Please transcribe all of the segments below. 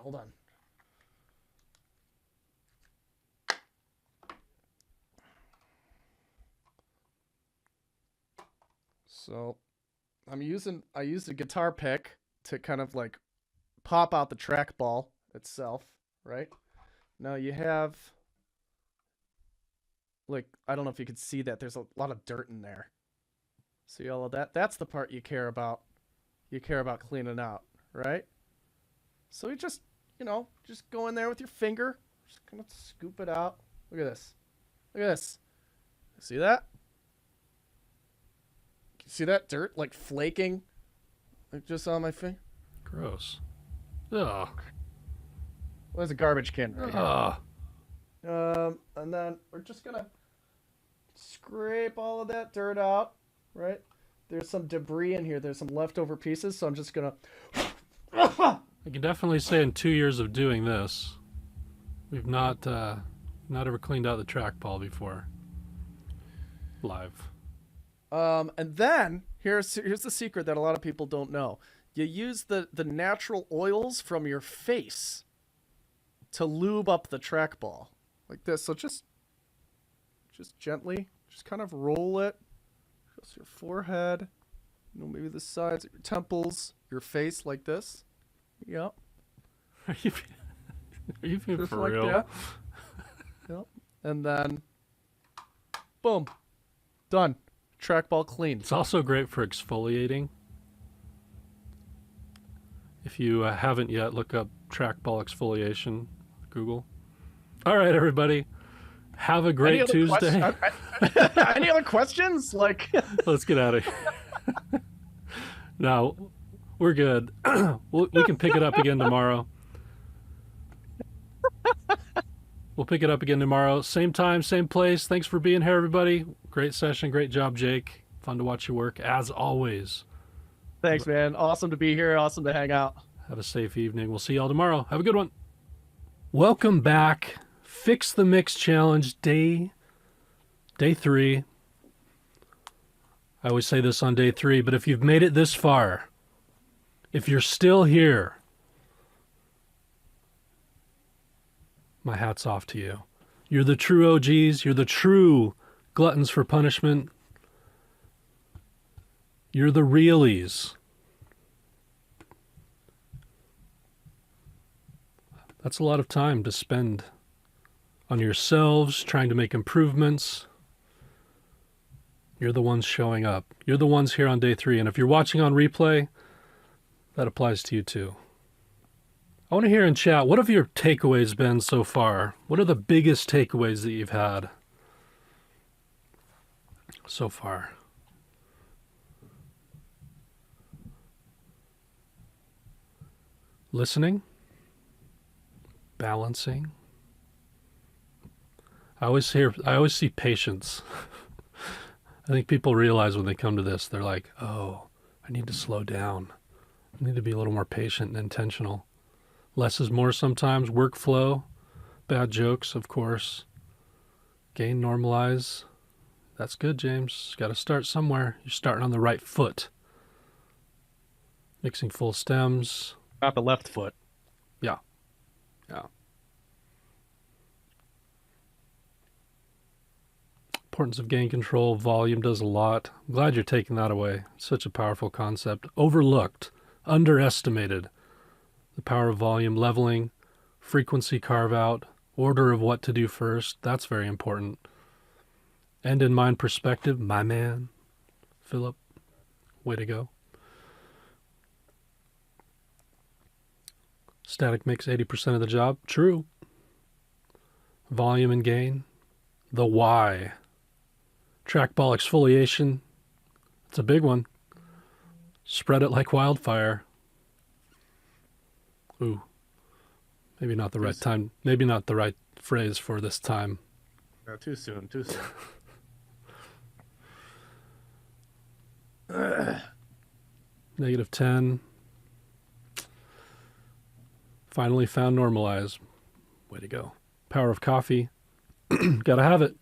hold on. So I used a guitar pick to kind of like pop out the trackball itself, right? Now you have, like, I don't know if you can see that. There's a lot of dirt in there. See all of that? That's the part you care about. You care about cleaning out, right? So you just, just go in there with your finger. Just kind of scoop it out. Look at this. Look at this. See that? See that dirt, like, flaking? Like, just on my finger? Gross. Ugh. Well, there's a garbage can right Ugh. and then we're just gonna scrape all of that dirt out, right? There's some debris in here. There's some leftover pieces, so I'm just gonna... I can definitely say in 2 years of doing this, we've not ever cleaned out the trackball before. Live. And then here's the secret that a lot of people don't know. You use the natural oils from your face to lube up the trackball like this. So just gently, just kind of roll it across your forehead, maybe the sides of your temples, your face like this. Yep. Are you being Just for like real? that. Yep. And then, boom, done. Trackball clean. It's also great for exfoliating. If you haven't yet, look up trackball exfoliation, Google. All right, everybody. Have a great Tuesday. Any other questions? Like, let's get out of here. No, we're good. We can pick it up again tomorrow. We'll pick it up again tomorrow. Same time, same place. Thanks for being here, everybody. Great session. Great job, Jake. Fun to watch your work, as always. Thanks, man. Awesome to be here. Awesome to hang out. Have a safe evening. We'll see y'all tomorrow. Have a good one. Welcome back. Fix the Mix Challenge, day 3. I always say this on day 3, but if you've made it this far, if you're still here, my hat's off to you. You're the true OGs. You're the true gluttons for punishment. You're the realies. That's a lot of time to spend on yourselves, trying to make improvements. You're the ones showing up. You're the ones here on day 3. And if you're watching on replay, that applies to you too. I want to hear in chat, what have your takeaways been so far? What are the biggest takeaways that you've had so far? Listening? Balancing? I always see patience. I think people realize when they come to this, they're like, oh, I need to slow down. I need to be a little more patient and intentional. Less is more sometimes. Workflow, bad jokes, of course. Gain, normalize. That's good, James. Got to start somewhere. You're starting on the right foot. Mixing full stems. Not the left foot. Yeah. Yeah. Importance of gain control. Volume does a lot. I'm glad you're taking that away. Such a powerful concept. Overlooked. Underestimated. The power of volume, leveling, frequency carve out, order of what to do first. That's very important. End in mind perspective. My man. Philip. Way to go. Static makes 80% of the job. True. Volume and gain. The why. Trackball exfoliation. It's a big one. Spread it like wildfire. Ooh. Maybe not the right time. Maybe not the right phrase for this time. No, too soon. Too soon. -10. Finally found normalize. Way to go. Power of coffee. Gotta have it.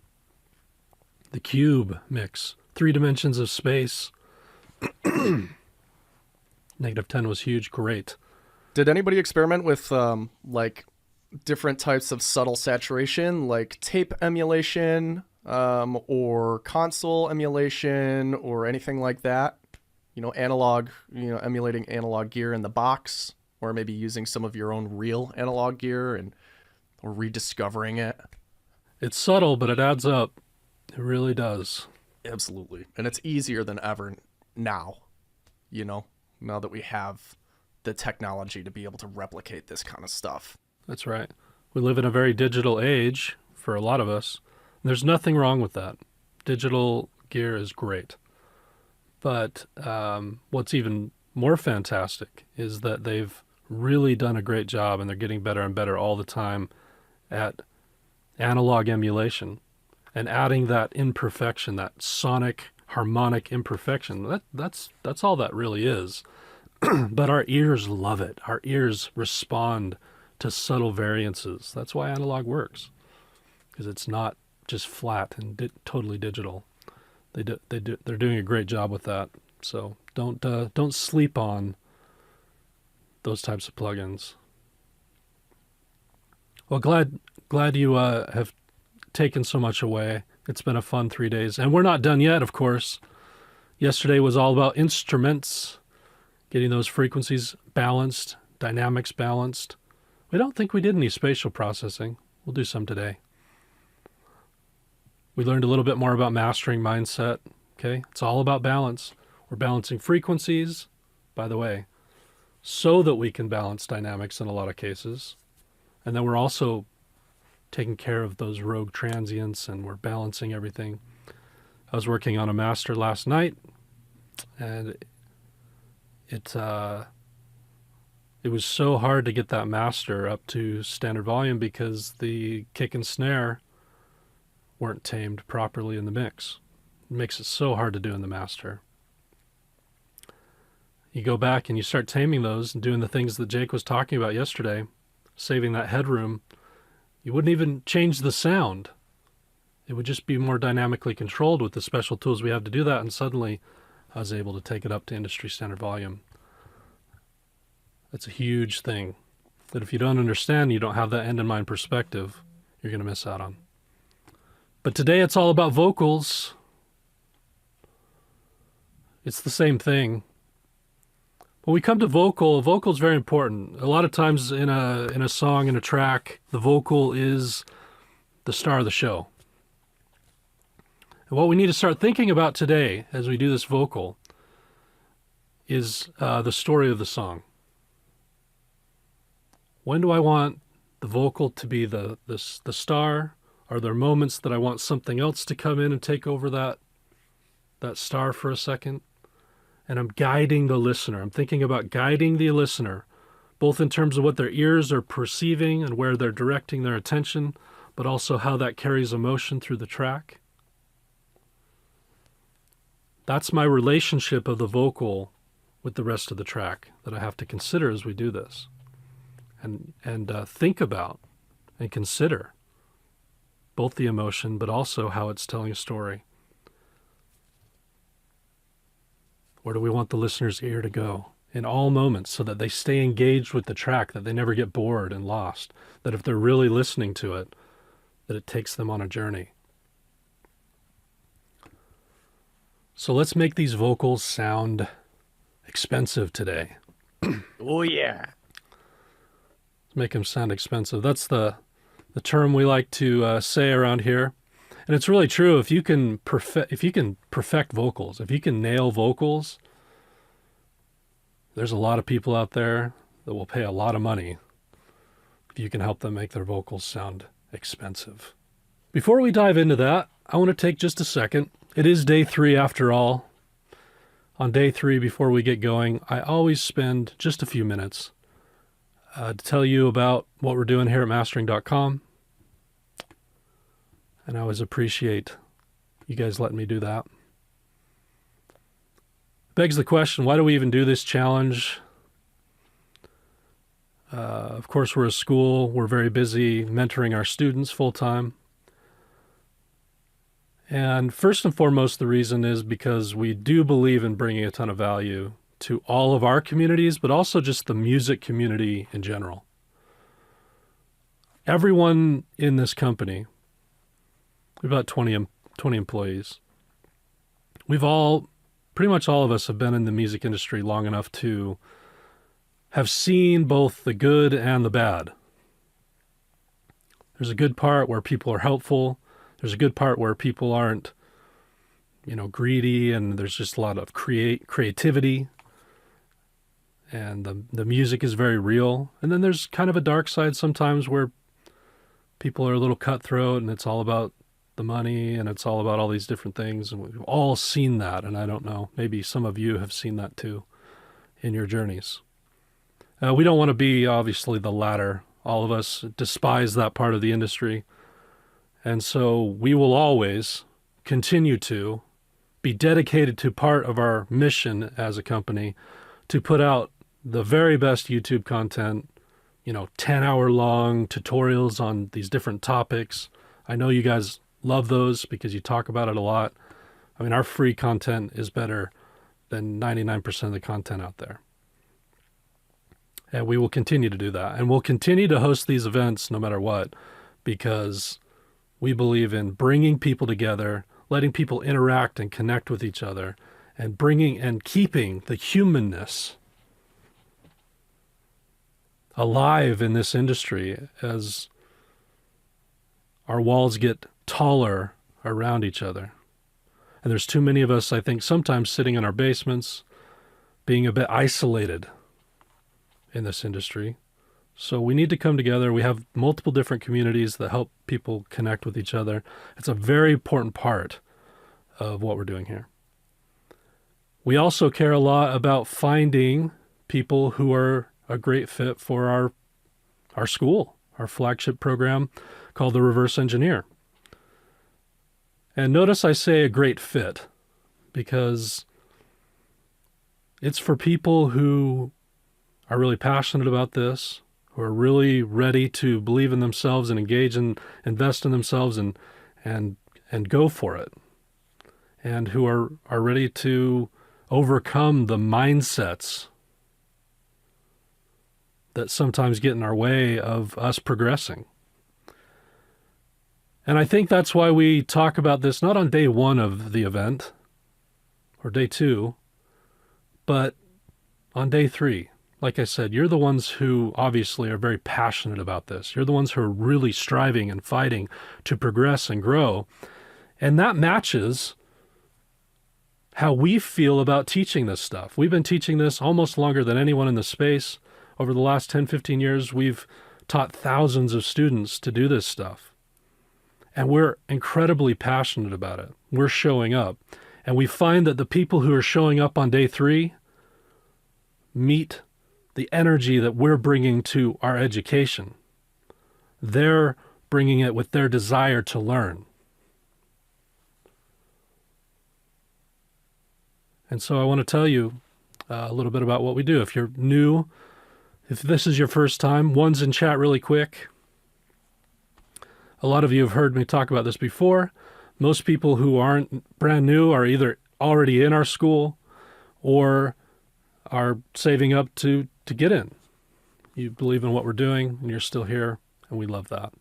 The cube mix. 3 dimensions of space. -10 was huge. Great. Did anybody experiment with like different types of subtle saturation, like tape emulation, or console emulation, or anything like that? Analog, emulating analog gear in the box, or maybe using some of your own real analog gear or rediscovering it. It's subtle, but it adds up. It really does. Absolutely. And it's easier than ever now, now that we have the technology to be able to replicate this kind of stuff. That's right. We live in a very digital age for a lot of us. There's nothing wrong with that. Digital gear is great. But what's even more fantastic is that they've really done a great job, and they're getting better and better all the time at analog emulation and adding that imperfection, that sonic harmonic imperfection. That's all that really is. But our ears love it. Our ears respond to subtle variances. That's why analog works, because it's not just flat and totally digital. They're doing a great job with that. So don't sleep on those types of plugins. Well, glad you have taken so much away. It's been a fun 3 days, and we're not done yet, of course. Yesterday was all about instruments, getting those frequencies balanced, dynamics balanced. We don't think we did any spatial processing. We'll do some today. We learned a little bit more about mastering mindset. Okay, it's all about balance. We're balancing frequencies, by the way, so that we can balance dynamics in a lot of cases. And then we're also taking care of those rogue transients, and we're balancing everything. I was working on a master last night, and it was so hard to get that master up to standard volume because the kick and snare weren't tamed properly in the mix. It makes it so hard to do in the master. You go back and you start taming those and doing the things that Jake was talking about yesterday, saving that headroom. You wouldn't even change the sound. It would just be more dynamically controlled with the special tools we have to do that, and suddenly I was able to take it up to industry standard volume. That's a huge thing that if you don't understand, you don't have that end-in-mind perspective, you're going to miss out on. But today it's all about vocals. It's the same thing. When we come to vocal is very important. A lot of times in a song, in a track, the vocal is the star of the show. And what we need to start thinking about today as we do this vocal is the story of the song. When do I want the vocal to be the star? Are there moments that I want something else to come in and take over that star for a second? And I'm guiding the listener. I'm thinking about guiding the listener, both in terms of what their ears are perceiving and where they're directing their attention, but also how that carries emotion through the track. That's my relationship of the vocal with the rest of the track that I have to consider as we do this. And think about and consider both the emotion, but also how it's telling a story. Where do we want the listener's ear to go in all moments so that they stay engaged with the track, that they never get bored and lost, that if they're really listening to it, that it takes them on a journey. So let's make these vocals sound expensive today. Oh, yeah. Let's make them sound expensive. That's the term we like to say around here. And it's really true. If you can perfect vocals, if you can nail vocals, there's a lot of people out there that will pay a lot of money if you can help them make their vocals sound expensive. Before we dive into that, I want to take just a second. It is day 3 after all. On day 3, before we get going, I always spend just a few minutes to tell you about what we're doing here at mastering.com. And I always appreciate you guys letting me do that. Begs the question, why do we even do this challenge? Of course, we're a school. We're very busy mentoring our students full-time. And first and foremost, the reason is because we do believe in bringing a ton of value to all of our communities, but also just the music community in general. Everyone in this company, about 20 employees, pretty much all of us have been in the music industry long enough to have seen both the good and the bad. There's a good part where people are helpful. There's a good part where people aren't, greedy, and there's just a lot of creativity. And the music is very real. And then there's kind of a dark side sometimes where people are a little cutthroat and it's all about the money and it's all about all these different things. And we've all seen that. And I don't know, maybe some of you have seen that too in your journeys. We don't want to be, obviously, the latter. All of us despise that part of the industry. And so we will always continue to be dedicated to part of our mission as a company to put out the very best YouTube content, 10-hour-long tutorials on these different topics. I know you guys love those because you talk about it a lot. I mean, our free content is better than 99% of the content out there. And we will continue to do that. And we'll continue to host these events no matter what, because we believe in bringing people together, letting people interact and connect with each other, and bringing and keeping the humanness alive in this industry as our walls get taller around each other. And there's too many of us, I think, sometimes sitting in our basements, being a bit isolated in this industry. So we need to come together. We have multiple different communities that help people connect with each other. It's a very important part of what we're doing here. We also care a lot about finding people who are a great fit for our school, our flagship program called the Reverse Engineer. And notice I say a great fit because it's for people who are really passionate about this, who are really ready to believe in themselves and engage and invest in themselves and go for it, and who are ready to overcome the mindsets that sometimes get in our way of us progressing. And I think that's why we talk about this not on day one of the event or day two, but on day three. Like I said, you're the ones who obviously are very passionate about this. You're the ones who are really striving and fighting to progress and grow. And that matches how we feel about teaching this stuff. We've been teaching this almost longer than anyone in the space. Over the last 10, 15 years, we've taught thousands of students to do this stuff. And we're incredibly passionate about it. We're showing up. And we find that the people who are showing up on day three meet the energy that we're bringing to our education. They're bringing it with their desire to learn. And so I want to tell you a little bit about what we do. If you're new, if this is your first time, one's in chat really quick. A lot of you have heard me talk about this before. Most people who aren't brand new are either already in our school or are saving up to get in. You believe in what we're doing and you're still here, and we love that.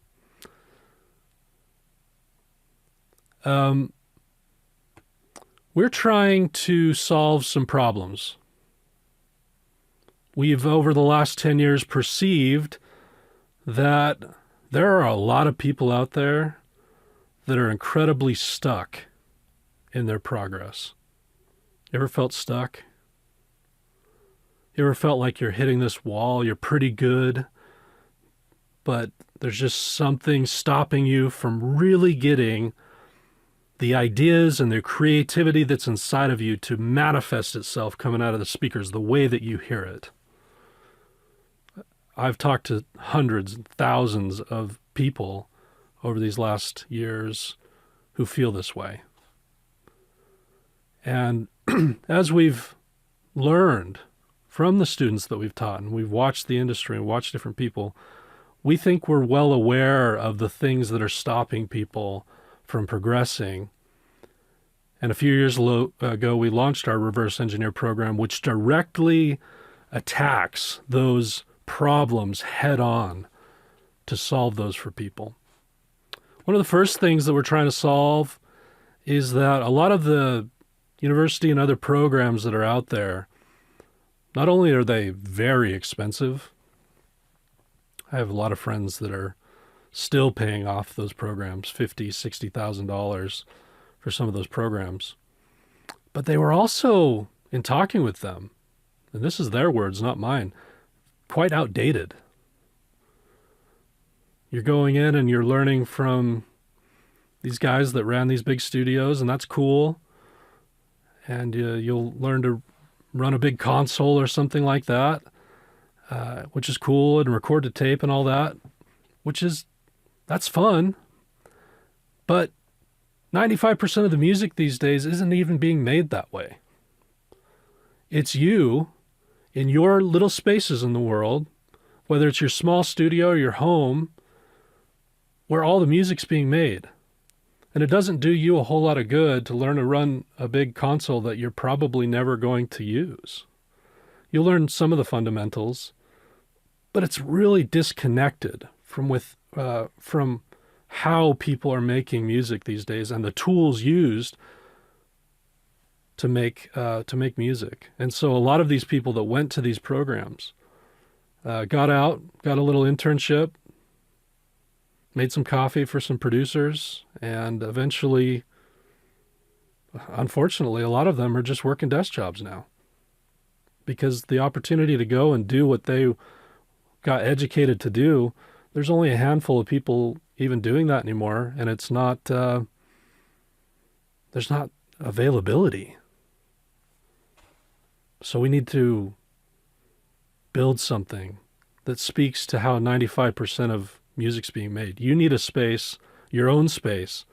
We're trying to solve some problems. We've, over the last 10 years, perceived that there are a lot of people out there that are incredibly stuck in their progress. You ever felt stuck? You ever felt like you're hitting this wall, you're pretty good, but there's just something stopping you from really getting the ideas and the creativity that's inside of you to manifest itself coming out of the speakers the way that you hear it? I've talked to hundreds and thousands of people over these last years who feel this way. And as we've learned from the students that we've taught, and we've watched the industry and watched different people, we think we're well aware of the things that are stopping people from progressing. And a few years ago, we launched our reverse engineer program, which directly attacks those problems head on to solve those for people. One of the first things that we're trying to solve is that a lot of the university and other programs that are out there, not only are they very expensive, I have a lot of friends that are still paying off those programs, $50,000, $60,000 for some of those programs. But they were also, in talking with them, and this is their words, not mine, quite outdated. You're going in and you're learning from these guys that ran these big studios, and that's cool. And you'll learn to run a big console or something like that, which is cool, and record to tape and all that, that's fun. But 95% of the music these days isn't even being made that way. It's you in your little spaces in the world, whether it's your small studio or your home, where all the music's being made. And it doesn't do you a whole lot of good to learn to run a big console that you're probably never going to use. You'll learn some of the fundamentals, but it's really disconnected from how people are making music these days and the tools used to make music. And so a lot of these people that went to these programs got out, got a little internship, made some coffee for some producers, and eventually, unfortunately, a lot of them are just working desk jobs now, because the opportunity to go and do what they got educated to do, there's only a handful of people even doing that anymore, and it's not, there's not availability. So we need to build something that speaks to how 95% of music's being made. You need a space, your own space,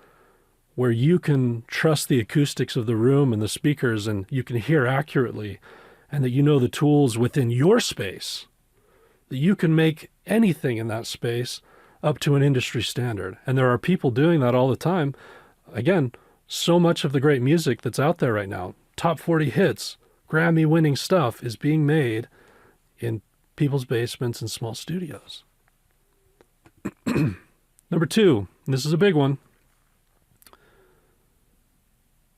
where you can trust the acoustics of the room and the speakers, and you can hear accurately, and that you know the tools within your space, that you can make anything in that space up to an industry standard. And there are people doing that all the time. Again, so much of the great music that's out there right now, top 40 hits, Grammy-winning stuff, is being made in people's basements and small studios. Number 2, and this is a big one.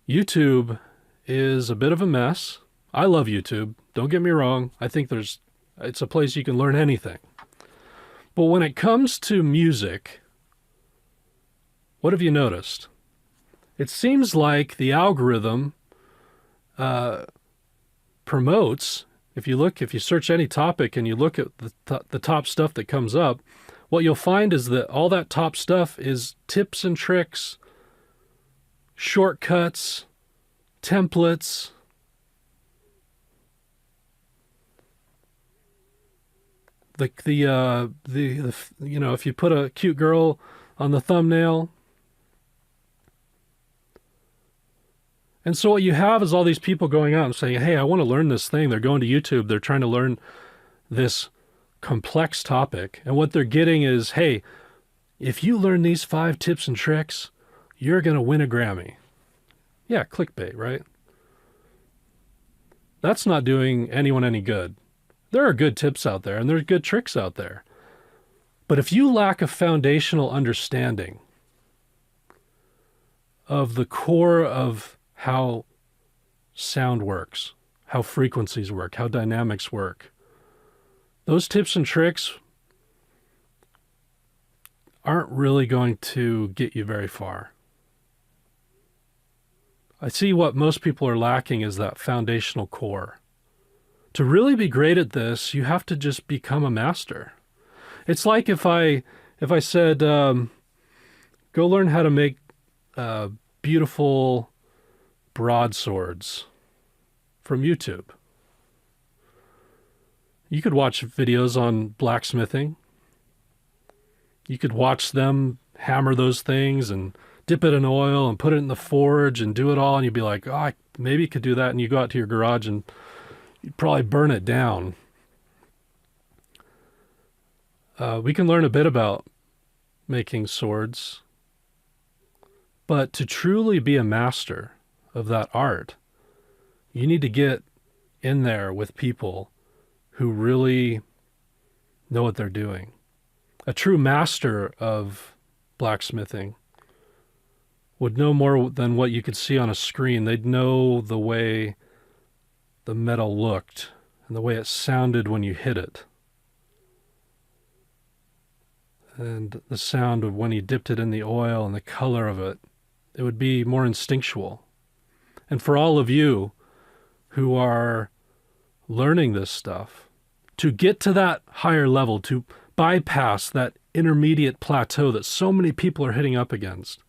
YouTube is a bit of a mess. I love YouTube. Don't get me wrong. I think it's a place you can learn anything. But when it comes to music, what have you noticed? It seems like the algorithm promotes, if you search any topic and you look at the top stuff that comes up, what you'll find is that all that top stuff is tips and tricks, shortcuts, templates. If you put a cute girl on the thumbnail. And so what you have is all these people going out and saying, hey, I want to learn this thing. They're going to YouTube. They're trying to learn this complex topic. And what they're getting is, hey, if you learn these 5 tips and tricks, you're going to win a Grammy. Yeah, clickbait, right? That's not doing anyone any good. There are good tips out there, and there's good tricks out there. But if you lack a foundational understanding of the core of how sound works, how frequencies work, how dynamics work, those tips and tricks aren't really going to get you very far. I see what most people are lacking is that foundational core. To really be great at this, you have to just become a master. It's like if I said, go learn how to make beautiful broadswords from YouTube. You could watch videos on blacksmithing. You could watch them hammer those things and dip it in oil and put it in the forge and do it all, and you'd be like, oh, maybe you could do that, and you go out to your garage and you'd probably burn it down. We can learn a bit about making swords, but to truly be a master of that art, you need to get in there with people who really know what they're doing. A true master of blacksmithing would know more than what you could see on a screen. They'd know the way the metal looked and the way it sounded when you hit it. And the sound of when you dipped it in the oil and the color of it. It would be more instinctual. And for all of you who are learning this stuff, to get to that higher level, to bypass that intermediate plateau that so many people are hitting up against,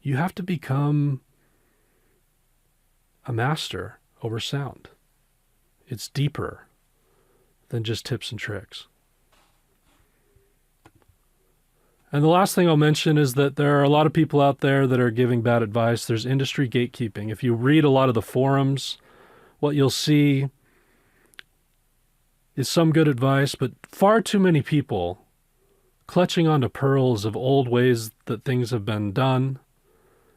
you have to become a master over sound. It's deeper than just tips and tricks. And the last thing I'll mention is that there are a lot of people out there that are giving bad advice. There's industry gatekeeping. If you read a lot of the forums, what you'll see is some good advice, but far too many people clutching onto pearls of old ways that things have been done.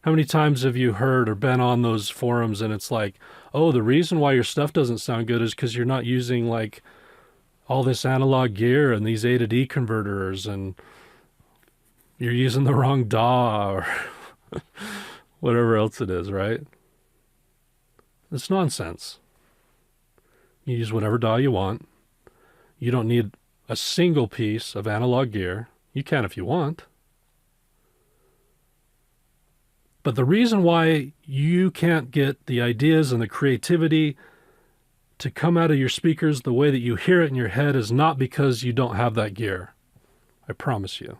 How many times have you heard or been on those forums and it's like, oh, the reason why your stuff doesn't sound good is because you're not using like all this analog gear and these A to D converters and you're using the wrong DAW or whatever else it is, right? It's nonsense. You use whatever DAW you want. You don't need a single piece of analog gear. You can if you want. But the reason why you can't get the ideas and the creativity to come out of your speakers the way that you hear it in your head is not because you don't have that gear. I promise you.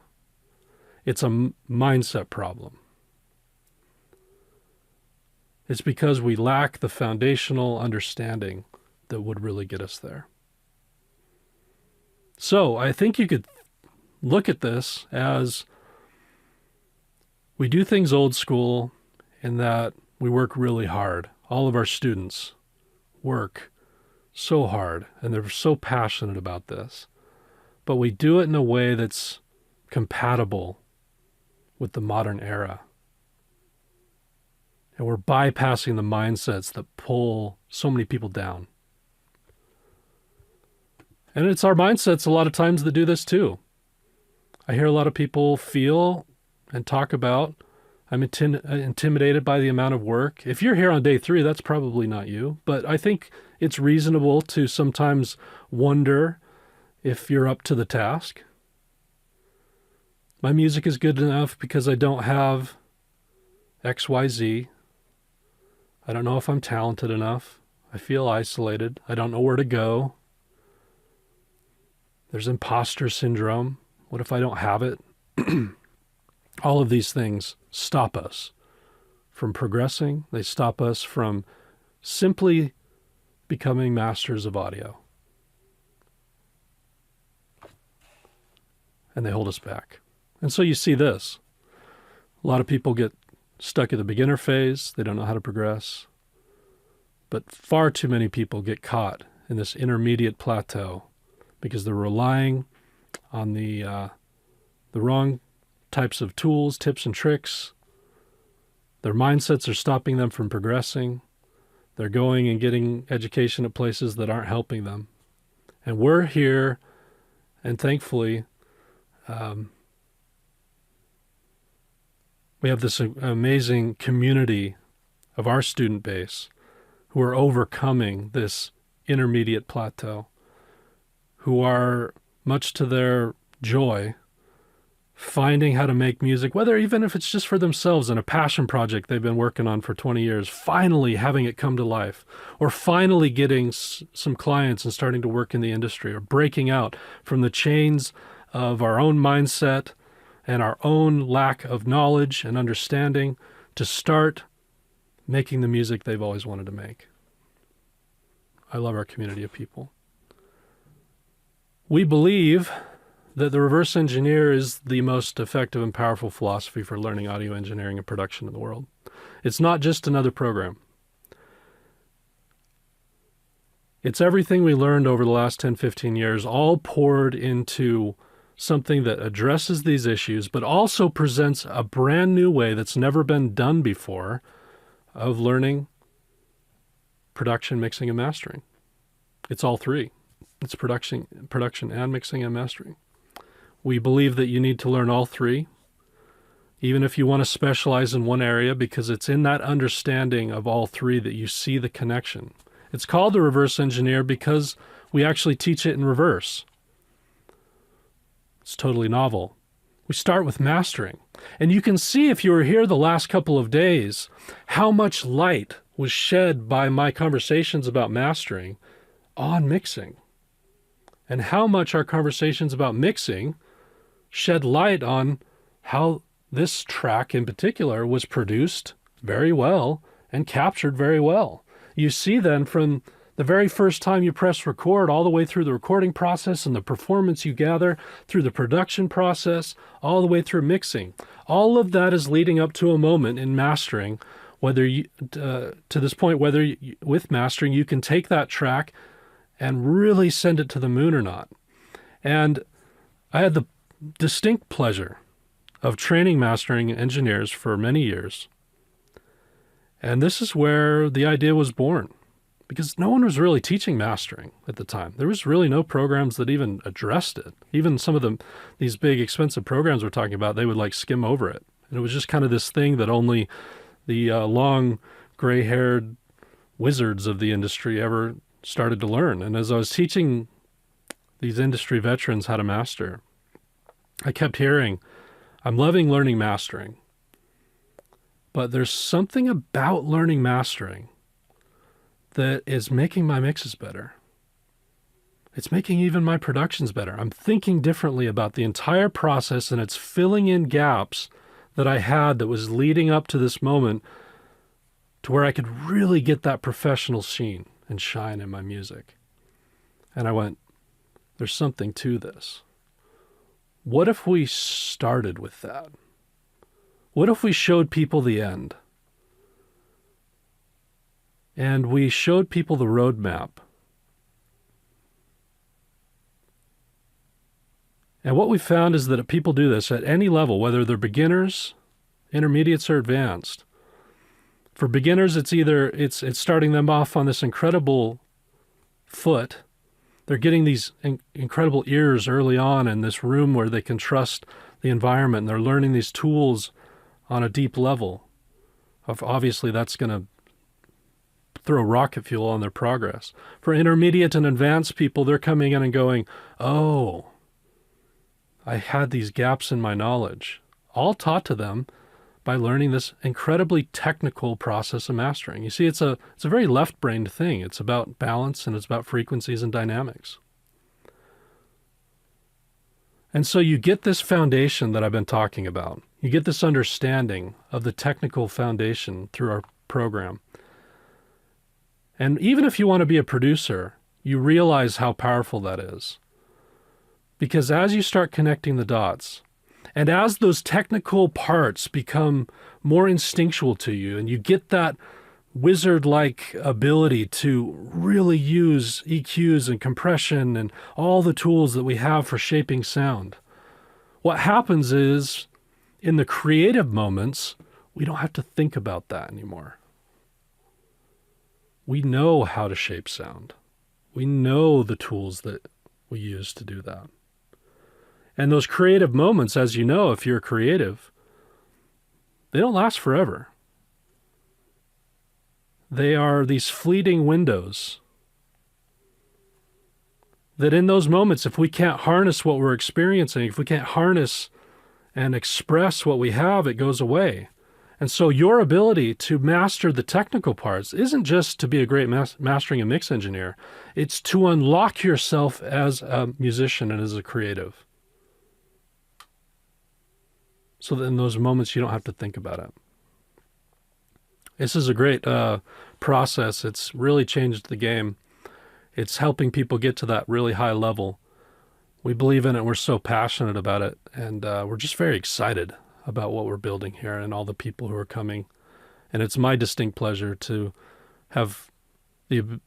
It's a mindset problem. It's because we lack the foundational understanding that would really get us there. So I think you could look at this as we do things old school in that we work really hard. All of our students work so hard and they're so passionate about this. But we do it in a way that's compatible with the modern era. And we're bypassing the mindsets that pull so many people down. And it's our mindsets a lot of times that do this too. I hear a lot of people feel and talk about, I'm intimidated by the amount of work. If you're here on day 3, that's probably not you. But I think it's reasonable to sometimes wonder if you're up to the task. My music is good enough because I don't have XYZ. I don't know if I'm talented enough. I feel isolated. I don't know where to go. There's imposter syndrome. What if I don't have it? All of these things stop us from progressing. They stop us from simply becoming masters of audio. And they hold us back. And so you see this. A lot of people get stuck at the beginner phase. They don't know how to progress. But far too many people get caught in this intermediate plateau because they're relying on the wrong types of tools, tips, and tricks. Their mindsets are stopping them from progressing. They're going and getting education at places that aren't helping them. And we're here, and thankfully, we have this amazing community of our student base who are overcoming this intermediate plateau, who are, much to their joy, finding how to make music, whether even if it's just for themselves in a passion project they've been working on for 20 years, finally having it come to life, or finally getting some clients and starting to work in the industry, or breaking out from the chains of our own mindset and our own lack of knowledge and understanding to start making the music they've always wanted to make. I love our community of people. We believe that the reverse engineer is the most effective and powerful philosophy for learning audio engineering and production in the world. It's not just another program. It's everything we learned over the last 10, 15 years, all poured into something that addresses these issues, but also presents a brand new way that's never been done before of learning production, mixing, and mastering. It's all three. It's production and mixing and mastering. We believe that you need to learn all three, even if you want to specialize in one area, because it's in that understanding of all three that you see the connection. It's called the reverse engineer because we actually teach it in reverse. It's totally novel. We start with mastering. And you can see, if you were here the last couple of days, how much light was shed by my conversations about mastering on mixing, and how much our conversations about mixing shed light on how this track in particular was produced very well and captured very well. You see then, from the very first time you press record all the way through the recording process and the performance you gather through the production process, all the way through mixing. All of that is leading up to a moment in mastering, whether you, to this point, whether you, with mastering, you can take that track and really send it to the moon or not. And I had the distinct pleasure of training mastering engineers for many years. And this is where the idea was born, because no one was really teaching mastering at the time. There was really no programs that even addressed it. Even some of these big expensive programs we're talking about, they would like skim over it. And it was just kind of this thing that only the long gray-haired wizards of the industry ever started to learn. And as I was teaching these industry veterans how to master, I kept hearing, I'm loving learning mastering, but there's something about learning mastering that is making my mixes better. It's making even my productions better. I'm thinking differently about the entire process, and it's filling in gaps that I had that was leading up to this moment to where I could really get that professional sheen and shine in my music. And I went, there's something to this. What if we started with that? What if we showed people the end? And we showed people the roadmap. And what we found is that if people do this at any level, whether they're beginners, intermediates, or advanced, for beginners, it's starting them off on this incredible foot. They're getting these incredible ears early on in this room where they can trust the environment. And they're learning these tools on a deep level. Obviously, that's going to throw rocket fuel on their progress. For intermediate and advanced people, they're coming in and going, oh, I had these gaps in my knowledge, all taught to them by learning this incredibly technical process of mastering. You see, it's a very left-brained thing. It's about balance, and it's about frequencies and dynamics. And so you get this foundation that I've been talking about. You get this understanding of the technical foundation through our program. And even if you want to be a producer, you realize how powerful that is. Because as you start connecting the dots, and as those technical parts become more instinctual to you, and you get that wizard-like ability to really use EQs and compression and all the tools that we have for shaping sound, what happens is, in the creative moments, we don't have to think about that anymore. We know how to shape sound. We know the tools that we use to do that. And those creative moments, as you know, if you're creative, they don't last forever. They are these fleeting windows that in those moments, if we can't harness what we're experiencing, if we can't harness and express what we have, it goes away. And so your ability to master the technical parts isn't just to be a great mastering and mix engineer. It's to unlock yourself as a musician and as a creative. So that in those moments, you don't have to think about it. This is a great process. It's really changed the game. It's helping people get to that really high level. We believe in it. We're so passionate about it. And we're just very excited about what we're building here and all the people who are coming. And it's my distinct pleasure to have the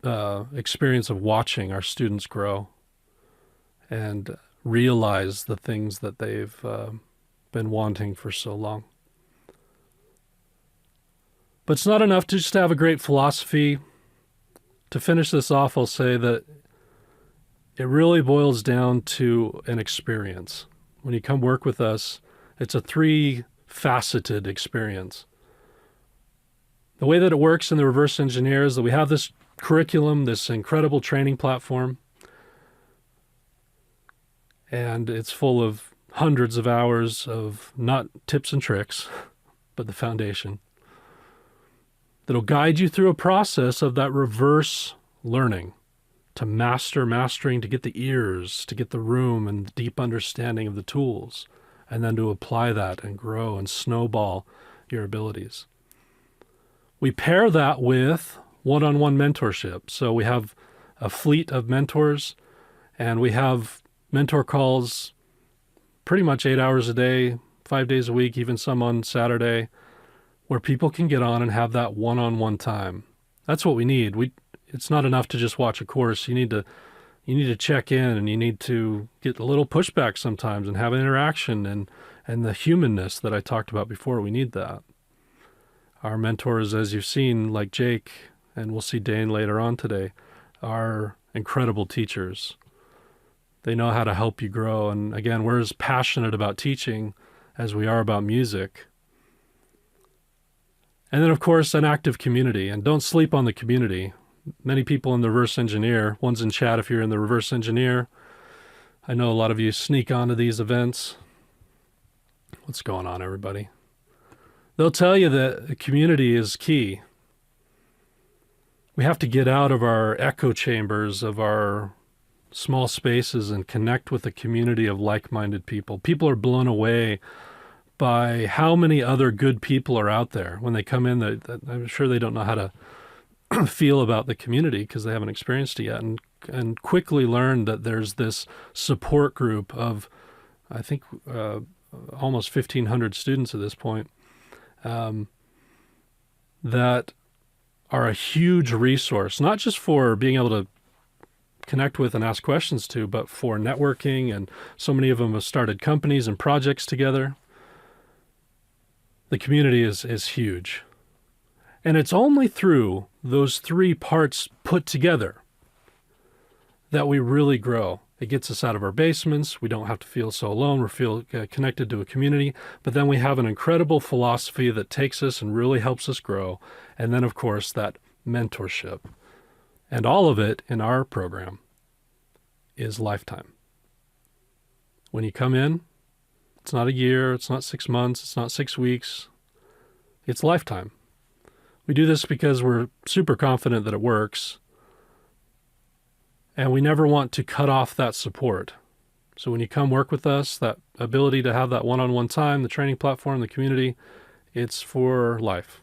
experience of watching our students grow and realize the things that they've been wanting for so long. But it's not enough to just have a great philosophy. To finish this off, I'll say that it really boils down to an experience. When you come work with us, it's a three-faceted experience. The way that it works in the reverse engineer is that we have this curriculum, this incredible training platform, and it's full of hundreds of hours of not tips and tricks, but the foundation that'll guide you through a process of that reverse learning, to mastering, to get the ears, to get the room and the deep understanding of the tools, and then to apply that and grow and snowball your abilities. We pair that with one-on-one mentorship. So we have a fleet of mentors, and we have mentor calls pretty much 8 hours a day, 5 days a week, even some on Saturday, where people can get on and have that one-on-one time. That's what we need. It's not enough to just watch a course. You need to check in, and you need to get a little pushback sometimes and have an interaction and the humanness that I talked about before. We need that. Our mentors, as you've seen, like Jake, and we'll see Dane later on today, are incredible teachers. They know how to help you grow. And again, we're as passionate about teaching as we are about music. And then, of course, an active community. And don't sleep on the community. Many people in the reverse engineer, one's in chat if you're in the reverse engineer. I know a lot of you sneak onto these events. What's going on, everybody? They'll tell you that the community is key. We have to get out of our echo chambers, of our small spaces, and connect with a community of like-minded people. People are blown away by how many other good people are out there. When they come in, I'm sure they don't know how to feel about the community because they haven't experienced it yet, and quickly learn that there's this support group of, I think, almost 1,500 students at this point, that are a huge resource, not just for being able to connect with and ask questions to, but for networking. And so many of them have started companies and projects together. The community is huge. And it's only through those three parts put together that we really grow. It gets us out of our basements. We don't have to feel so alone. We feel connected to a community. But then we have an incredible philosophy that takes us and really helps us grow. And then, of course, that mentorship. And all of it in our program is lifetime. When you come in, it's not a year, it's not 6 months, it's not 6 weeks. It's lifetime. We do this because we're super confident that it works. And we never want to cut off that support. So when you come work with us, that ability to have that one-on-one time, the training platform, the community, it's for life.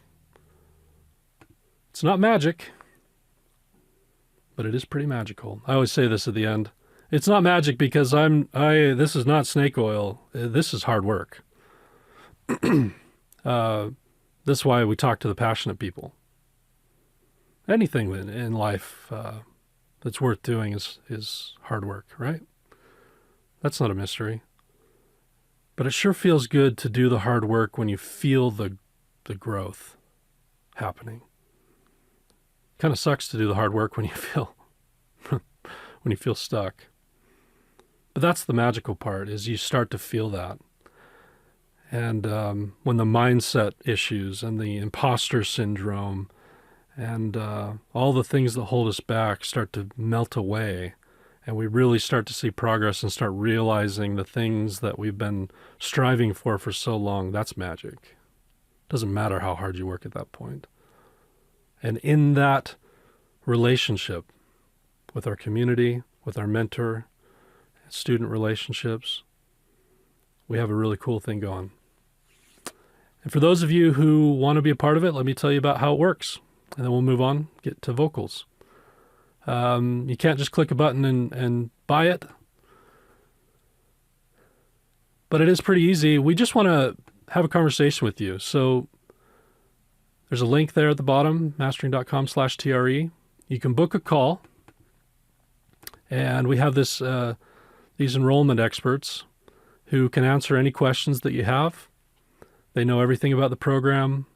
It's not magic, but it is pretty magical. I always say this at the end. It's not magic because this is not snake oil. This is hard work. That's why we talk to the passionate people. Anything in life that's worth doing is hard work, right? That's not a mystery. But it sure feels good to do the hard work when you feel the growth happening. Kind of sucks to do the hard work when you feel when you feel stuck. But that's the magical part, is you start to feel that. And when the mindset issues and the imposter syndrome and all the things that hold us back start to melt away, and we really start to see progress and start realizing the things that we've been striving for so long, that's magic. Doesn't matter how hard you work at that point. And in that relationship with our community, with our mentor, student relationships, we have a really cool thing going. And for those of you who want to be a part of it, let me tell you about how it works. And then we'll move on, get to vocals. You can't just click a button and buy it. But it is pretty easy. We just want to have a conversation with you. So there's a link there at the bottom, mastering.com/TRE. You can book a call. And we have this these enrollment experts who can answer any questions that you have. They know everything about the program.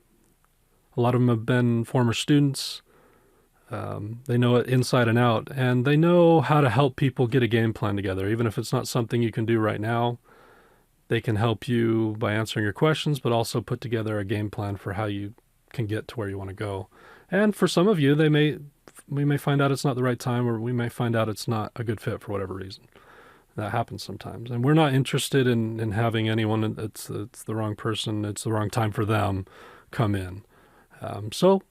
A lot of them have been former students. They know it inside and out, and they know how to help people get a game plan together. Even if it's not something you can do right now, they can help you by answering your questions, but also put together a game plan for how you can get to where you want to go. And for some of you, we may find out it's not the right time, or we may find out it's not a good fit for whatever reason. That happens sometimes. And we're not interested in having anyone it's the wrong person, it's the wrong time for them come in. So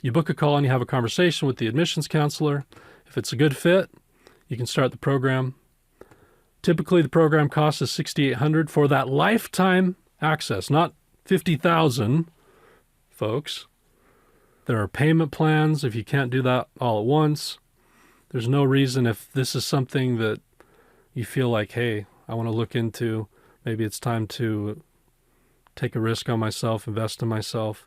you book a call and you have a conversation with the admissions counselor. If it's a good fit, you can start the program. Typically, the program cost is $6,800 for that lifetime access, not $50,000, folks. There are payment plans if you can't do that all at once. There's no reason if this is something that you feel like, hey, I want to look into, maybe it's time to take a risk on myself, invest in myself,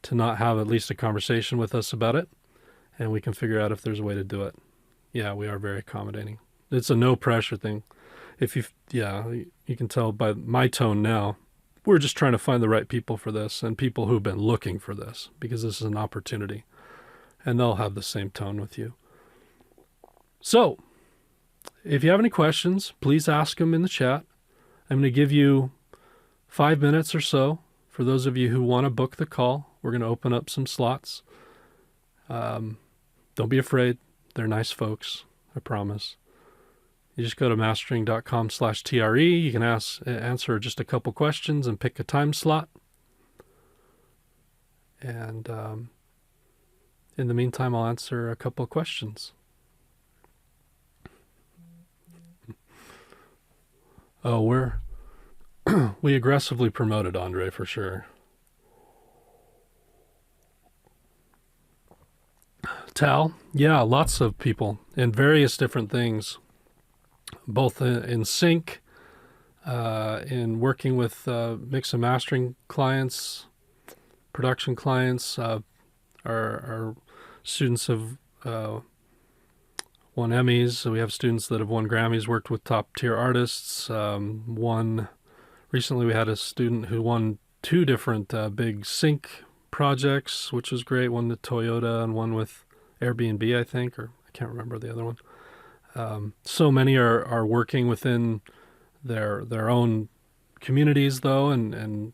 to not have at least a conversation with us about it, and we can figure out if there's a way to do it. Yeah, we are very accommodating. It's a no pressure thing. You can tell by my tone now, we're just trying to find the right people for this and people who've been looking for this, because this is an opportunity, and they'll have the same tone with you. So if you have any questions, please ask them in the chat. I'm going to give you 5 minutes or so for those of you who want to book the call. We're going to open up some slots. Don't be afraid. They're nice folks, I promise. You just go to mastering.com/TRE. You can answer just a couple questions and pick a time slot. And in the meantime, I'll answer a couple of questions. Oh, we aggressively promoted Andre for sure. Tal, yeah, lots of people in various different things, both in sync, in working with mix and mastering clients, production clients. Our students have won Emmys. So we have students that have won Grammys, worked with top tier artists. Recently we had a student who won 2 different big sync projects, which was great. One with Toyota and one with Airbnb, I think, or I can't remember the other one. So many are working within their own communities, though, and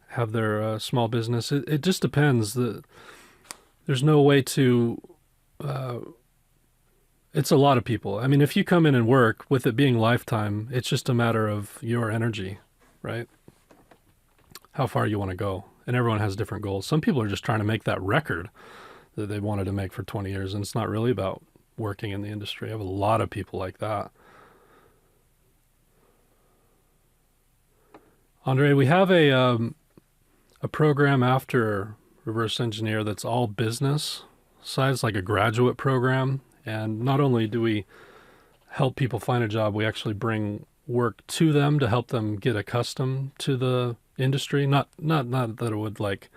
have their small business. It just depends. There's no way to... it's a lot of people. I mean, if you come in and work, with it being lifetime, it's just a matter of your energy, right? How far you want to go. And everyone has different goals. Some people are just trying to make that record that they wanted to make for 20 years, and it's not really about working in the industry. I have a lot of people like that. Andre, we have a program after reverse engineer that's all business sides, like a graduate program. And not only do we help people find a job, we actually bring work to them to help them get accustomed to the industry. Not that it would like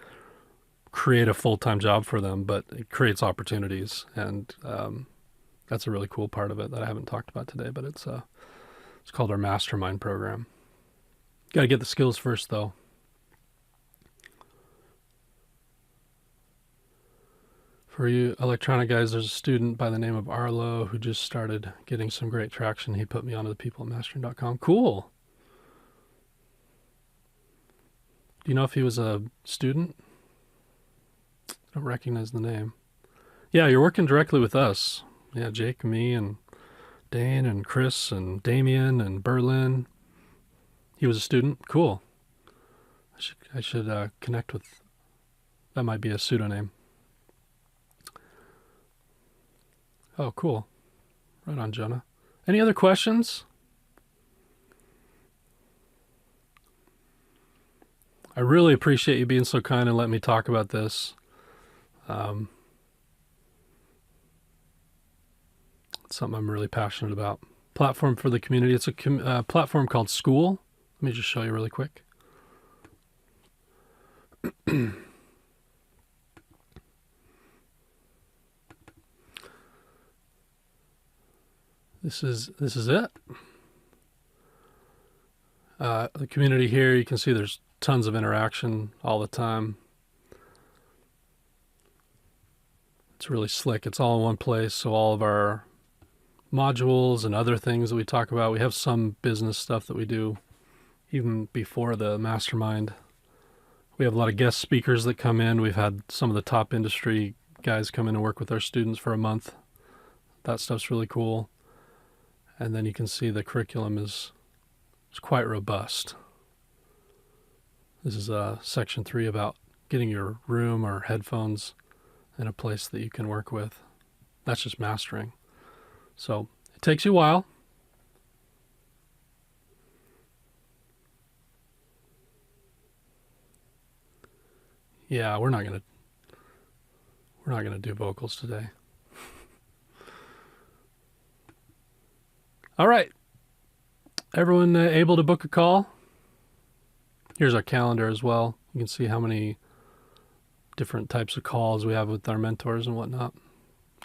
create a full-time job for them, but it creates opportunities. And that's a really cool part of it that I haven't talked about today, but it's called our Mastermind program. Got to get the skills first, though. For you electronic guys, there's a student by the name of Arlo who just started getting some great traction. He put me onto the people at mastering.com. Cool. Do you know if he was a student? I don't recognize the name. Yeah, you're working directly with us. Yeah, Jake, me, and Dane, and Chris, and Damien, and Berlin. He was a student. Cool. I should connect with... That might be a pseudonym. Oh, cool. Right on, Jonah. Any other questions? I really appreciate you being so kind and letting me talk about this. It's something I'm really passionate about. Platform for the community. It's a platform called School. Let me just show you really quick. This is it. The community here, you can see there's tons of interaction all the time. It's really slick. It's all in one place, so all of our modules and other things that we talk about, we have some business stuff that we do even before the mastermind. We have a lot of guest speakers that come in. We've had some of the top industry guys come in and work with our students for a month. That stuff's really cool. And then you can see the curriculum is quite robust. This is section 3 about getting your room or headphones in a place that you can work with. That's just mastering. So it takes you a while. Yeah, we're not gonna do vocals today. All right, everyone able to book a call? Here's our calendar as well. You can see how many different types of calls we have with our mentors and whatnot.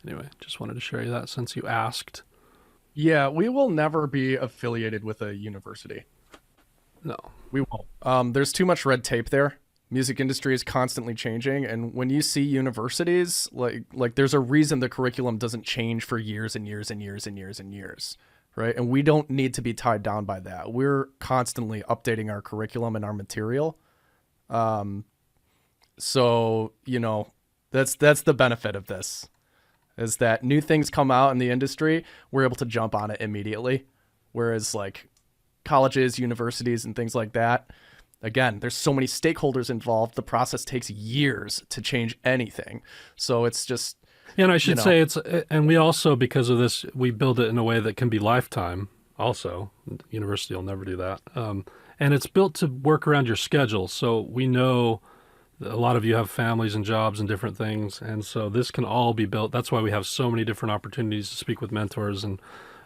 Anyway, just wanted to share you that since you asked. Yeah, we will never be affiliated with a university. No, we won't. There's too much red tape there. Music industry is constantly changing, and when you see universities, like there's a reason the curriculum doesn't change for years and years and years and years and years, right? And we don't need to be tied down by that. We're constantly updating our curriculum and our material. So, that's the benefit of this, is that new things come out in the industry, we're able to jump on it immediately. Whereas like colleges, universities, and things like that, again, there's so many stakeholders involved. The process takes years to change anything. So it's just... And I should say and we also, because of this, we build it in a way that can be lifetime also. University will never do that. And it's built to work around your schedule. So we know a lot of you have families and jobs and different things. And so this can all be built. That's why we have so many different opportunities to speak with mentors and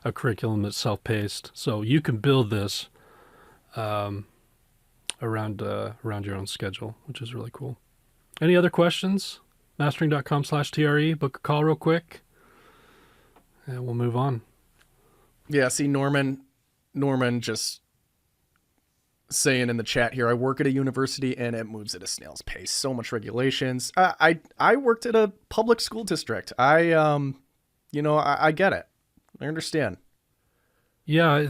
a curriculum that's self-paced. So you can build this around your own schedule, which is really cool. Any other questions? Mastering.com/TRE. Book a call real quick, and we'll move on. Yeah, see, Norman just saying in the chat here, I work at a university and it moves at a snail's pace. So much regulations. I worked at a public school district. I get it. I understand. Yeah,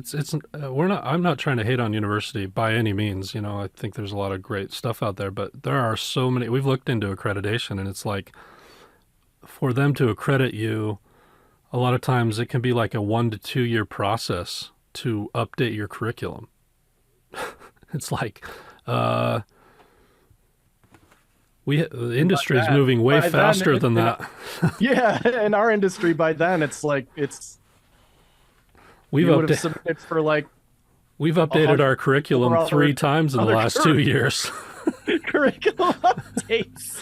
I'm not trying to hate on university by any means. I think there's a lot of great stuff out there, but there are so many. We've looked into accreditation, and it's like, for them to accredit you, a lot of times it can be like a 1 to 2 year process to update your curriculum. It's like, the industry is moving way faster than that. Yeah, in our industry by then, it's like We've updated our curriculum 3 times in the last 2 years. Curriculum updates.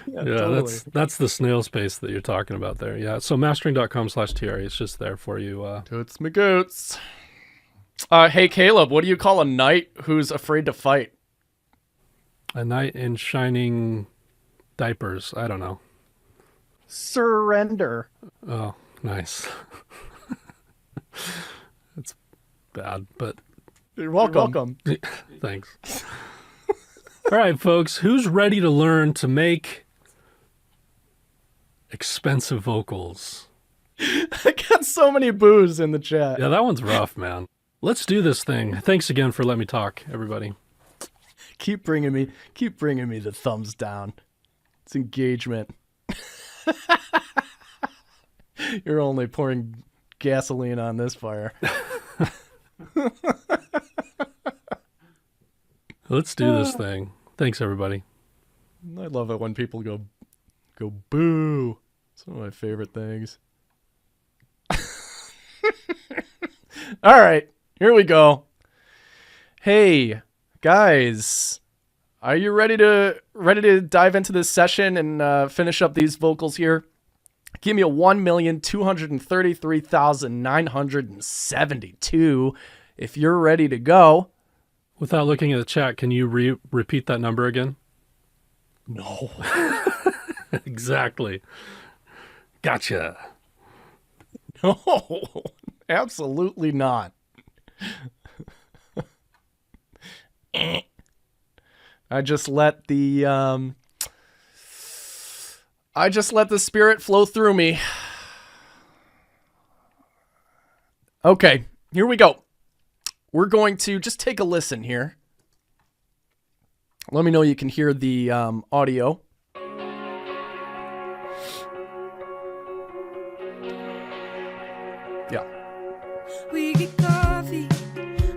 Yeah, totally. That's the snail's pace that you're talking about there. Yeah, so mastering.com/TRE. It's just there for you. Toots me goots. Hey, Caleb, what do you call a knight who's afraid to fight? A knight in shining diapers. I don't know. Surrender. Oh, nice. It's bad, but... You're welcome. Thanks. All right, folks, who's ready to learn to make expensive vocals? I got so many boos in the chat. Yeah, that one's rough, man. Let's do this thing. Thanks again for letting me talk, everybody. Keep bringing me the thumbs down. It's engagement. You're only pouring gasoline on this fire. Let's do this thing. Thanks, everybody. I love it when people go boo. It's one of my favorite things. All right, here we go. Hey, guys, are you ready to dive into this session and finish up these vocals here? Give me a 1,233,972 if you're ready to go. Without looking at the chat, can you repeat that number again? No. Exactly. Gotcha. No, absolutely not. I just let the spirit flow through me. Okay, here we go. We're going to just take a listen here. Let me know you can hear the audio. Yeah. We get coffee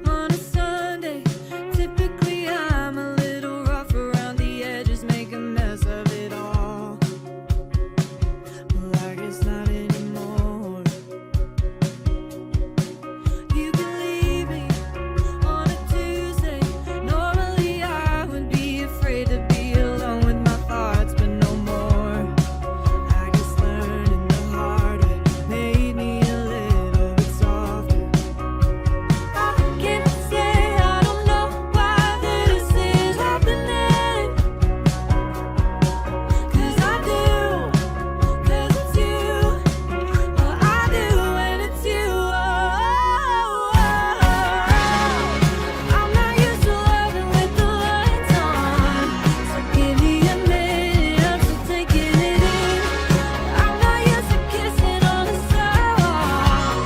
on a Sunday. Typically I'm a little rough around the edges, make a mess of it all. Well, I guess not anymore. You can leave me on a Tuesday. Normally I would be afraid to be alone with my thoughts, but no more. I guess learning the hard way made me a little bit softer. I can't say I don't know why this is happening. 'Cause I do, 'cause it's you. Well, I do when it's you. I'm not used to loving with the lights on. So give me a minute, I'm still taking it in. I'm not used to kissing on the sidewalk.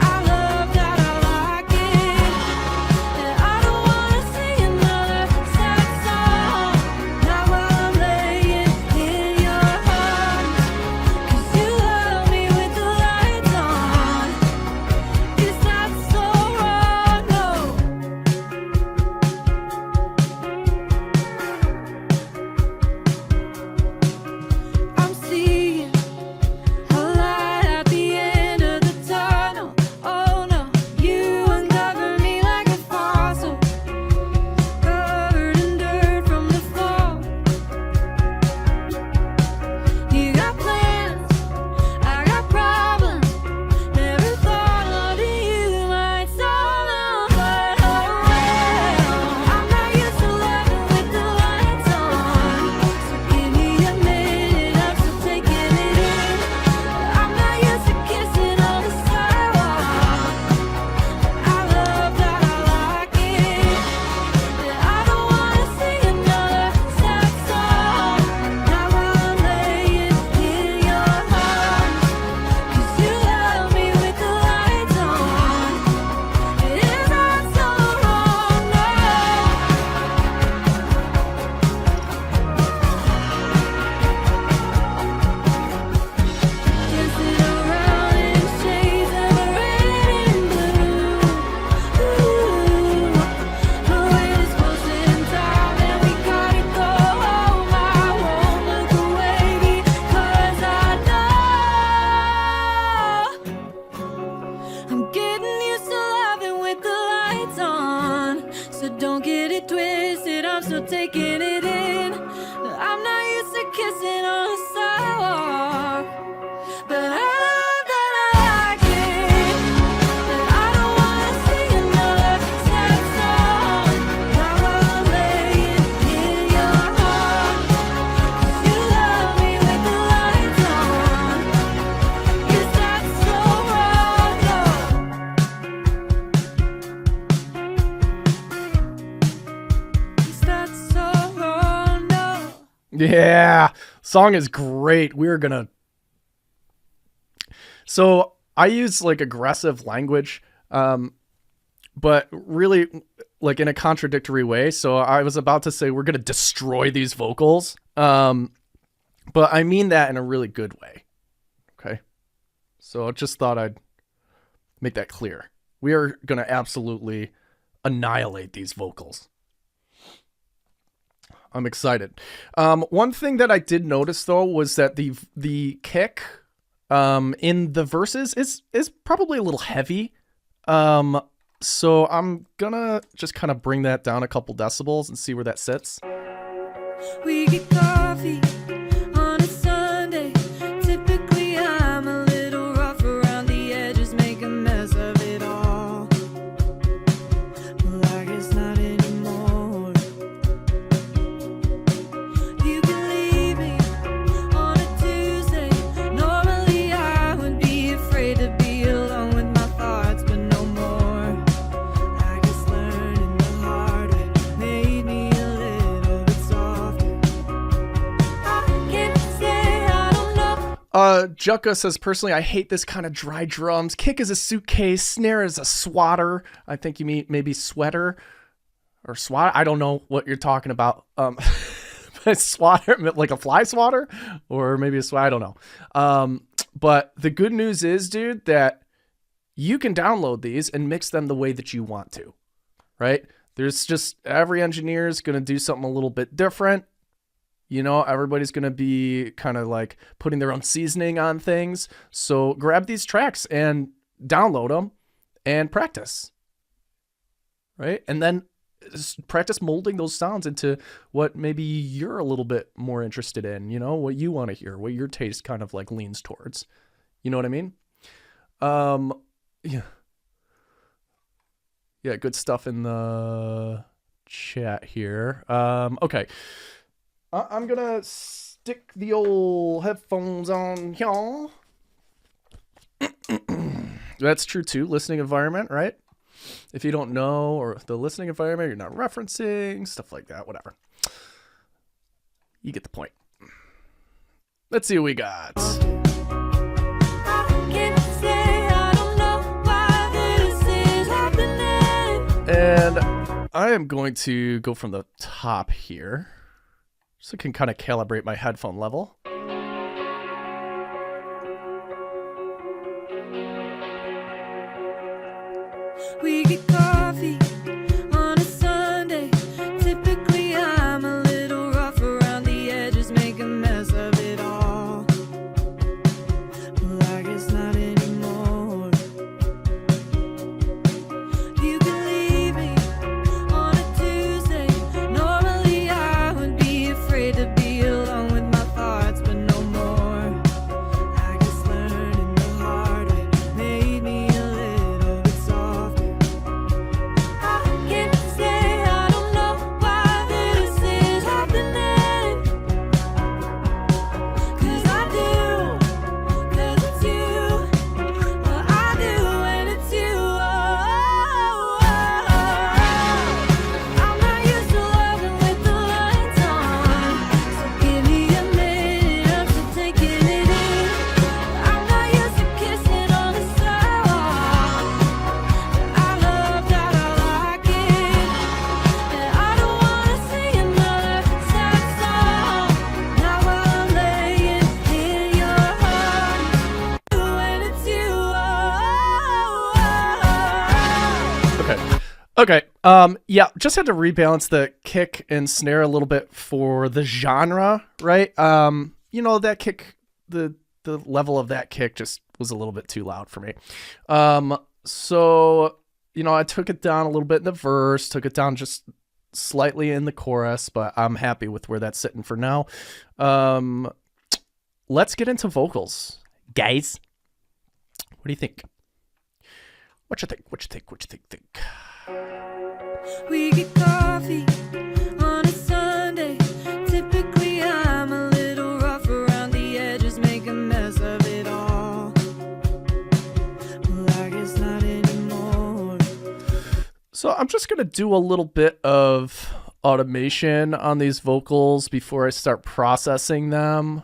I love that, I like it. And I don't wanna sing another sad song. Not while I'm laying in your arms. 'Cause you love me with the lights on. Is that so wrong? No. I'm seeing a light at the end of the tunnel. Oh no, you uncover me like a fossil, covered in dirt from the fall. You got plans, I got problems. Never thought loving you might solve them, but oh well. I'm not used to loving with the lights on. So give me a minute, I'm still taking it in. I'm not used to kissing on the sidewalk. I love that, I like it. And I don't wanna sing another sad song. Not while I'm laying in your arms. 'Cause you love me with the lights on. Is that so wrong? No. Dancing around in shades of red and blue. The wind is pulsing tight and we gotta go home. I won't look away because I know I'm getting used to loving with the lights on. So don't get it twisted, I'm still taking it in. I'm not used to kissing on the sidewalk, but I love that, I like it. And I don't wanna sing another sad song. Not while I'm laying in your arms. 'Cause you love me with the lights on. Is that so wrong? No. Is that so wrong? No. Yeah, song is great. We're gonna. So I use like aggressive language, but really like in a contradictory way. So I was about to say we're gonna destroy these vocals, but I mean that in a really good way. Okay, so I just thought I'd make that clear. We are gonna absolutely annihilate these vocals. I'm excited. One thing that I did notice though was that the kick in the verses is probably a little heavy. So I'm gonna just kind of bring that down a couple decibels and see where that sits. We get coffee on a Sunday. Typically I'm a little rough around the edges, make a mess of it all. Well, I guess not anymore. You can leave me on a Tuesday. Normally I would be afraid to be alone with my thoughts, but no more. I guess learning the hard way made me a little Jucka says, personally, I hate this kind of dry drums. Kick is a suitcase. Snare is a swatter. I think you mean maybe sweater or swat. I don't know what you're talking about. Swatter, like a fly swatter, or maybe a swat. I don't know. But the good news is, dude, that you can download these and mix them the way that you want to, right? There's just every engineer is going to do something a little bit different. You know, everybody's going to be kind of like putting their own seasoning on things. So grab these tracks and download them and practice, right? And then practice molding those sounds into what maybe you're a little bit more interested in, you know, what you want to hear, what your taste kind of like leans towards. You know what I mean? Yeah, good stuff in the chat here. Okay. I'm gonna stick the old headphones on here. That's true too. Listening environment, right? If you don't know, or the listening environment, you're not referencing, stuff like that, whatever. You get the point. Let's see what we got. And I am going to go from the top here, so I can kind of calibrate my headphone level. We get coffee on a Sunday. Typically, I'm a little rough around the edges, make a mess of it all. Well, I guess not anymore. You can leave me on a Tuesday. Normally, I would be afraid to be alone with my thoughts, but no more. I guess learning the hard way made me a little bit softer. I can't say I don't know why this is happening. 'Cause I do, 'cause it's you. Well, I do when it's you. I'm not used to loving with the lights on, so give me a minute, I'm still taking it in. I'm not used to kissing on the sidewalk, but I love that I like it. And I don't wanna sing another sad song, not while I'm laying in your arms, when it's you. Okay. Yeah, just had to rebalance the kick and snare a little bit for the genre, right? You know, that kick, the level of that kick just was a little bit too loud for me. So, you know, I took it down a little bit in the verse, took it down just slightly in the chorus, but I'm happy with where that's sitting for now. Let's get into vocals, guys. What do you think? What you think? We get coffee on a Sunday. Typically, I'm a little rough around the edges, make a mess of it all. Well, I guess not anymore. So I'm just going to do a little bit of automation on these vocals before I start processing them.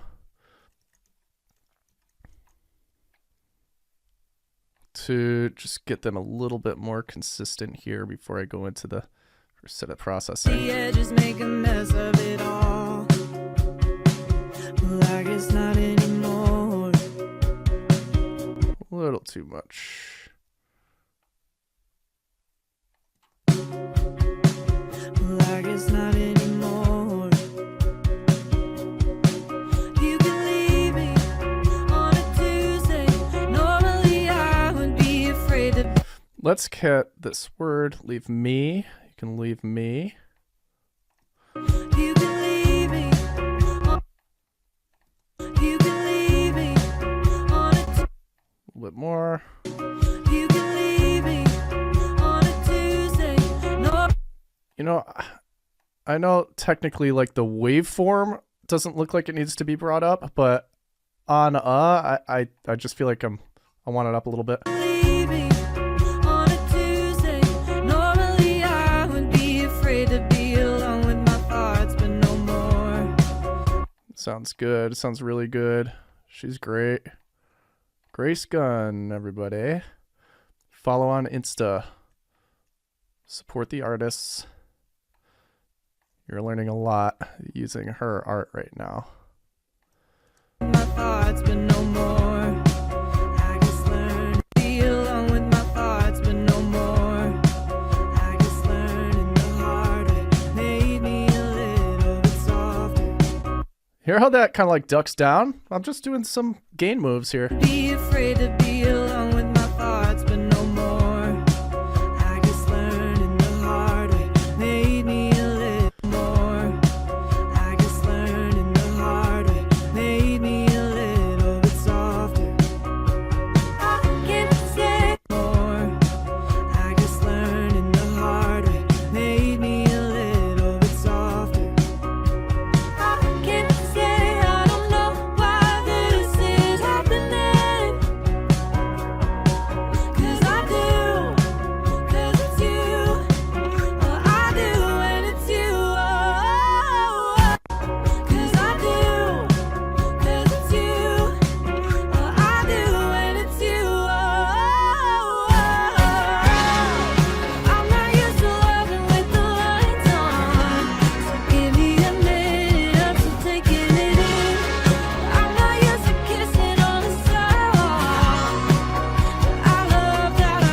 To just get them a little bit more consistent here before I go into the first set of processing. The edges make a mess of it all. Well, I guess not anymore. A little too much. Well, I guess not anymore. You can leave me on a Tuesday. Normally, I would be afraid to. Let's cut this word. Leave me. You can leave me. You can leave me. You can leave me on a. A little bit more. You can leave me on a Tuesday. No. You know, I know technically like the waveform doesn't look like it needs to be brought up, but on I just feel like I want it up a little bit. Leave me on a Tuesday. Normally, I would be afraid to be alone with my thoughts, but no more. Sounds good. Sounds really good. She's great. Grace Gunn, everybody. Follow on Insta. Support the artists. You're learning a lot using her art right now. My thoughts, but no more. I just learned to be alone with my thoughts, but no more. I just learned in the hard way, made me a little bit softer. Hear how that kind of like ducks down? I'm just doing some gain moves here. Be afraid to be alone with my thoughts, but no more. I just learned in the hard way, made me a little more. I just learned in the hard way, made me a little bit softer. I can't say more. I just learned in the hard way, made me a little bit softer. I can't say I don't know why this is happening. 'Cause I do, 'cause it's you. Oh, I do, and it's you. Oh, 'cause I do, 'cause it's you. Oh, I do, and it's you. Oh, I'm not used to loving with the lights on. So give me a minute, I'm still taking it in. I'm not used to kissing on the sidewalk. I love that, I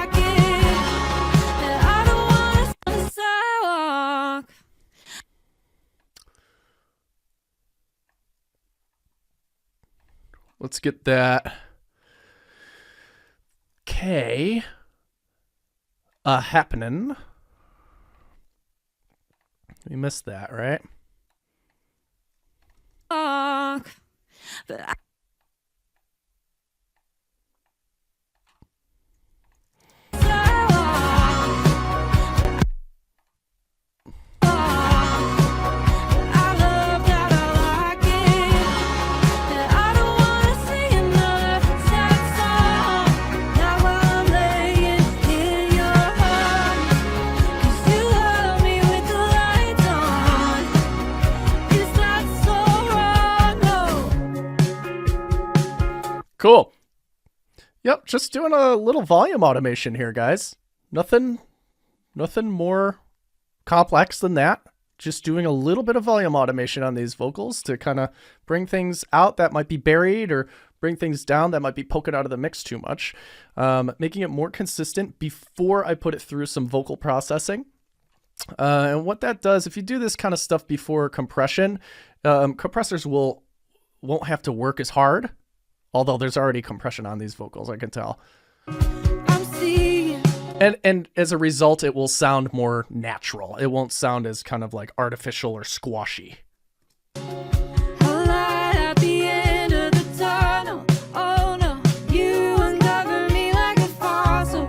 like it. And I don't wanna sit on the sidewalk. Let's get that K happening. We missed that, right? But I love that, I like it. And I don't wanna sing another sad song. Now while I'm laying in your arms, 'cause you love me with the lights on. Is that so wrong? No. Cool. Yep, just doing a little volume automation here, guys. Nothing more complex than that. Just doing a little bit of volume automation on these vocals to kind of bring things out that might be buried or bring things down that might be poking out of the mix too much. Making it more consistent before I put it through some vocal processing. And what that does, if you do this kind of stuff before compression, compressors won't have to work as hard. Although there's already compression on these vocals, I can tell. I'm seeing. And as a result, it will sound more natural. It won't sound as kind of like artificial or squashy. A light at the end of the tunnel. Oh no, you uncover me like a fossil,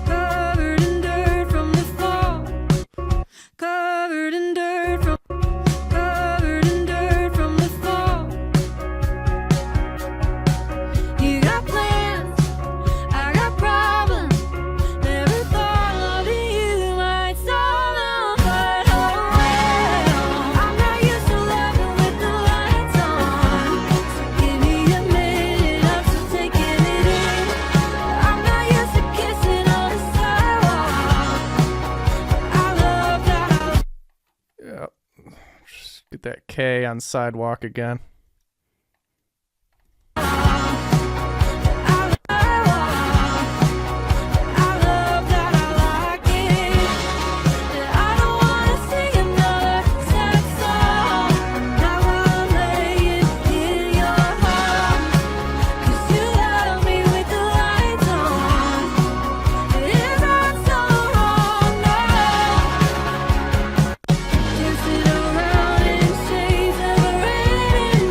covered in dirt from the fall. Covered in dirt from the fall. You got plans, I got problems. Never thought loving you might solve them, but oh well. I'm not used to loving with the lights on. So give me a minute, I'm still taking it in. I'm not used to kissing on the sidewalk. I love that. Yep. Just get that K on sidewalk again. I love that, I like it. And I don't wanna sing another sad song. Now while I'm laying in your arms, 'cause you love me with the lights on. Is that so wrong? No. Dancing around in shades, never ending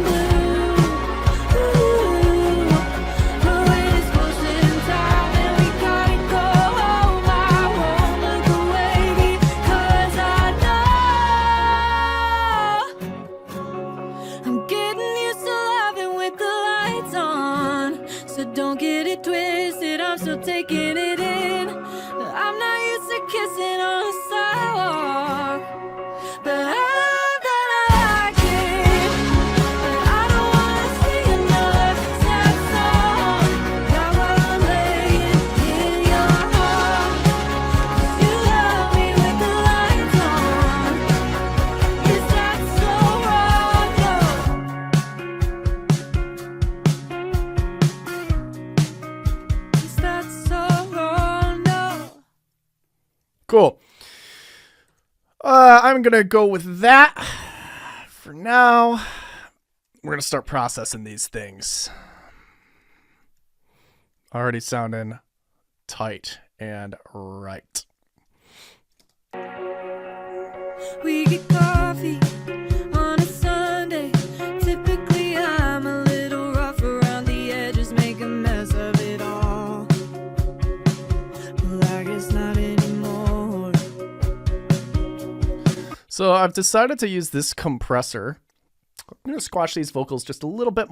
Cool. I'm gonna go with that for now. We're gonna start processing these things. Already sounding tight and right. We get coffee on a Sunday. Typically, I'm a little rough around the edges, make a mess of it all. Well, I guess not anymore. So I've decided to use this compressor. I'm going to squash these vocals just a little bit